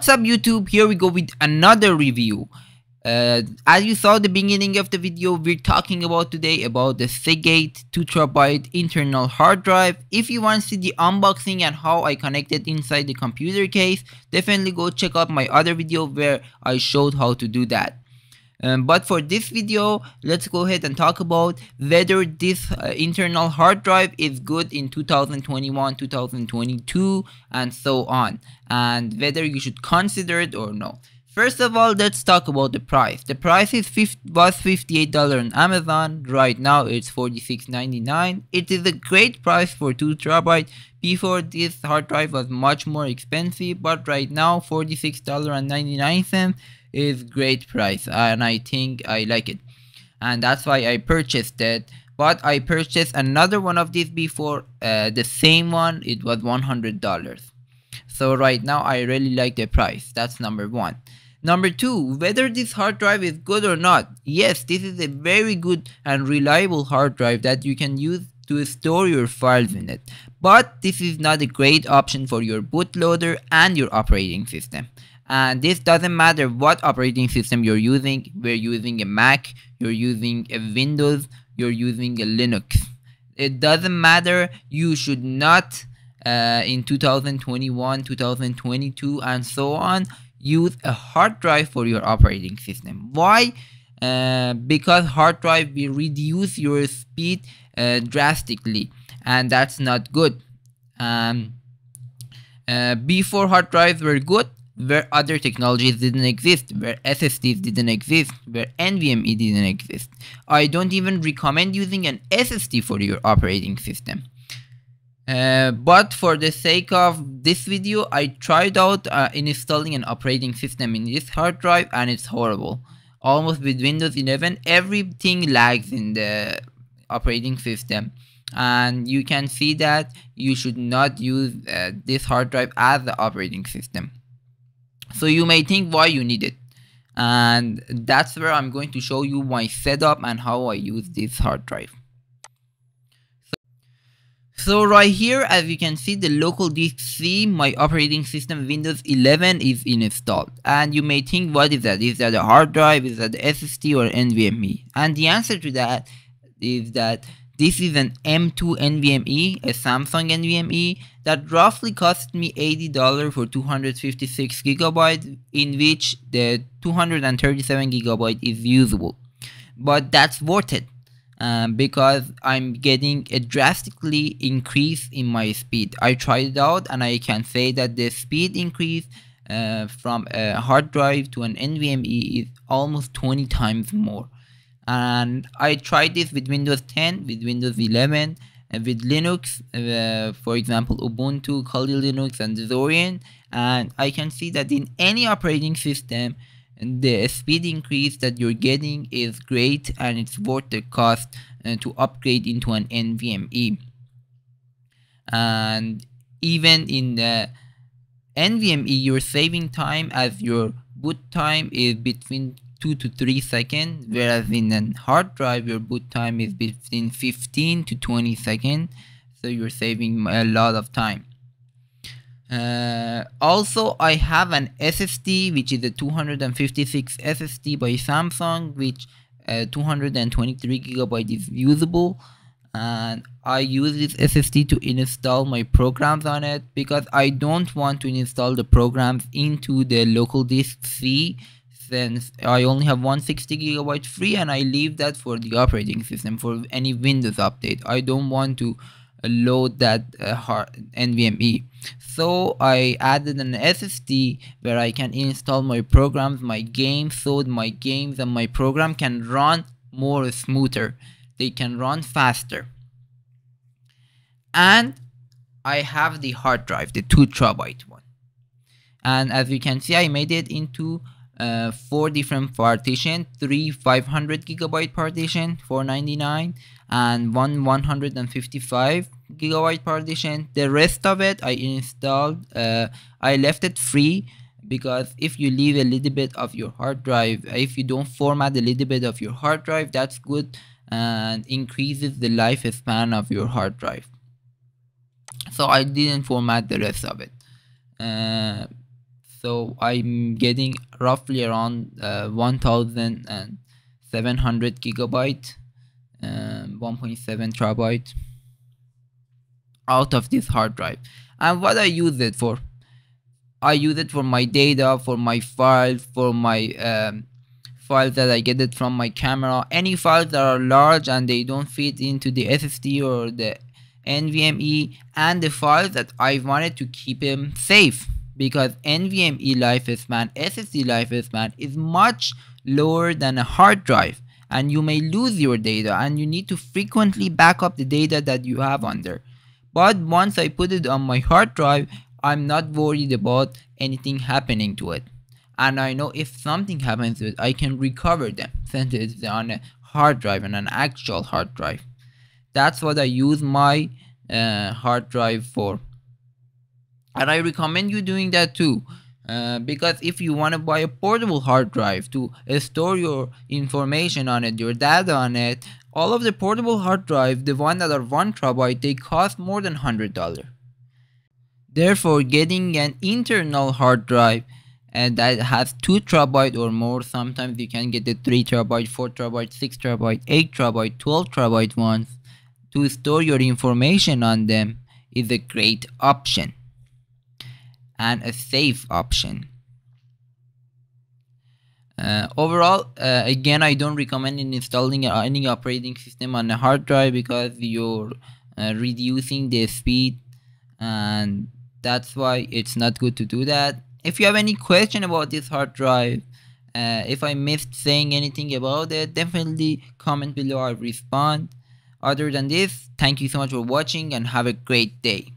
What's up YouTube, here we go with another review. As you saw at the beginning of the video, we're talking about today about the Seagate 2TB internal hard drive. If you want to see the unboxing and how I connected inside the computer case, definitely go check out my other video where I showed how to do that. But for this video, let's go ahead and talk about whether this internal hard drive is good in 2021, 2022 and so on, and whether you should consider it or no. First of all, let's talk about the price. The price was $58 on Amazon. Right now it's $46.99. It is a great price for 2TB. Before, this hard drive was much more expensive, but right now $46.99 is great price, and I think I like it, and that's why I purchased it. But I purchased another one of these before, the same one. It was $100. So right now I really like the price. That's number one. Number two, whether this hard drive is good or not. Yes, this is a very good and reliable hard drive that you can use to store your files in it, but this is not a great option for your bootloader and your operating system. And this doesn't matter what operating system you're using. We're using a Mac, you're using a Windows, you're using a Linux. It doesn't matter. You should not, in 2021, 2022 and so on, use a hard drive for your operating system. Why? Because hard drive will reduce your speed drastically, and that's not good. Before, hard drives were good where other technologies didn't exist, where SSDs didn't exist, where NVMe didn't exist. I don't even recommend using an SSD for your operating system. But for the sake of this video, I tried out installing an operating system in this hard drive, and it's horrible. Almost with Windows 11, everything lags in the operating system, and you can see that you should not use this hard drive as the operating system. So you may think why you need it, and that's where I'm going to show you my setup and how I use this hard drive. So right here, as you can see, the local disk C, my operating system Windows 11 is installed. And you may think, what is that? Is that a hard drive? Is that SSD or NVMe? And the answer to that is that this is an M2 NVMe, a Samsung NVMe that roughly cost me $80 for 256 GB, in which the 237 GB is usable. But that's worth it. Because I'm getting a drastically increase in my speed. I tried it out, and I can say that the speed increase from a hard drive to an NVMe is almost 20 times more. And I tried this with Windows 10, with Windows 11, and with Linux, for example Ubuntu, Kali Linux and Zorin, and I can see that in any operating system the speed increase that you're getting is great, and it's worth the cost to upgrade into an NVMe. And even in the NVMe, you're saving time, as your boot time is between 2 to 3 seconds, whereas in a hard drive your boot time is between 15 to 20 seconds, so you're saving a lot of time. Also, I have an SSD, which is a 256 SSD by Samsung, which 223 GB is usable, and I use this SSD to install my programs on it, because I don't want to install the programs into the local disk C, since I only have 160 GB free, and I leave that for the operating system for any Windows update. I don't want to load that NVMe. So I added an SSD where I can install my programs, my games, so my games and my program can run more smoother. They can run faster. And I have the hard drive, the 2TB one. And as you can see, I made it into 4 different partitions: 3 500 GB partition, $4.99, and 1 155 GB partition. The rest of it I installed, I left it free, because if you leave a little bit of your hard drive, if you don't format a little bit of your hard drive, that's good and increases the lifespan of your hard drive. So I didn't format the rest of it. So I'm getting roughly around 1700 gigabyte, 1.7 terabyte out of this hard drive. And what I use it for? I use it for my data, for my files, for my files that I get it from my camera. Any files that are large and they don't fit into the SSD or the NVMe, and the files that I wanted to keep them safe, because NVMe lifespan, SSD lifespan is much lower than a hard drive, and you may lose your data and you need to frequently back up the data that you have on there. But once I put it on my hard drive, I'm not worried about anything happening to it. And I know if something happens to it, I can recover them since it's on a hard drive, and an actual hard drive. That's what I use my hard drive for. And I recommend you doing that too. Because if you want to buy a portable hard drive to store your information on it, your data on it, all of the portable hard drive, the one that are 1 terabyte, they cost more than $100. Therefore, getting an internal hard drive that has 2 terabyte or more, sometimes you can get the 3 terabyte, 4 terabyte, 6 terabyte, 8 terabyte, 12 terabyte ones, to store your information on them, is a great option and a safe option. Overall, again, I don't recommend installing any operating system on a hard drive, because you're reducing the speed, and that's why it's not good to do that. If you have any question about this hard drive, if I missed saying anything about it, definitely comment below, I'll respond. Other than this, thank you so much for watching and have a great day.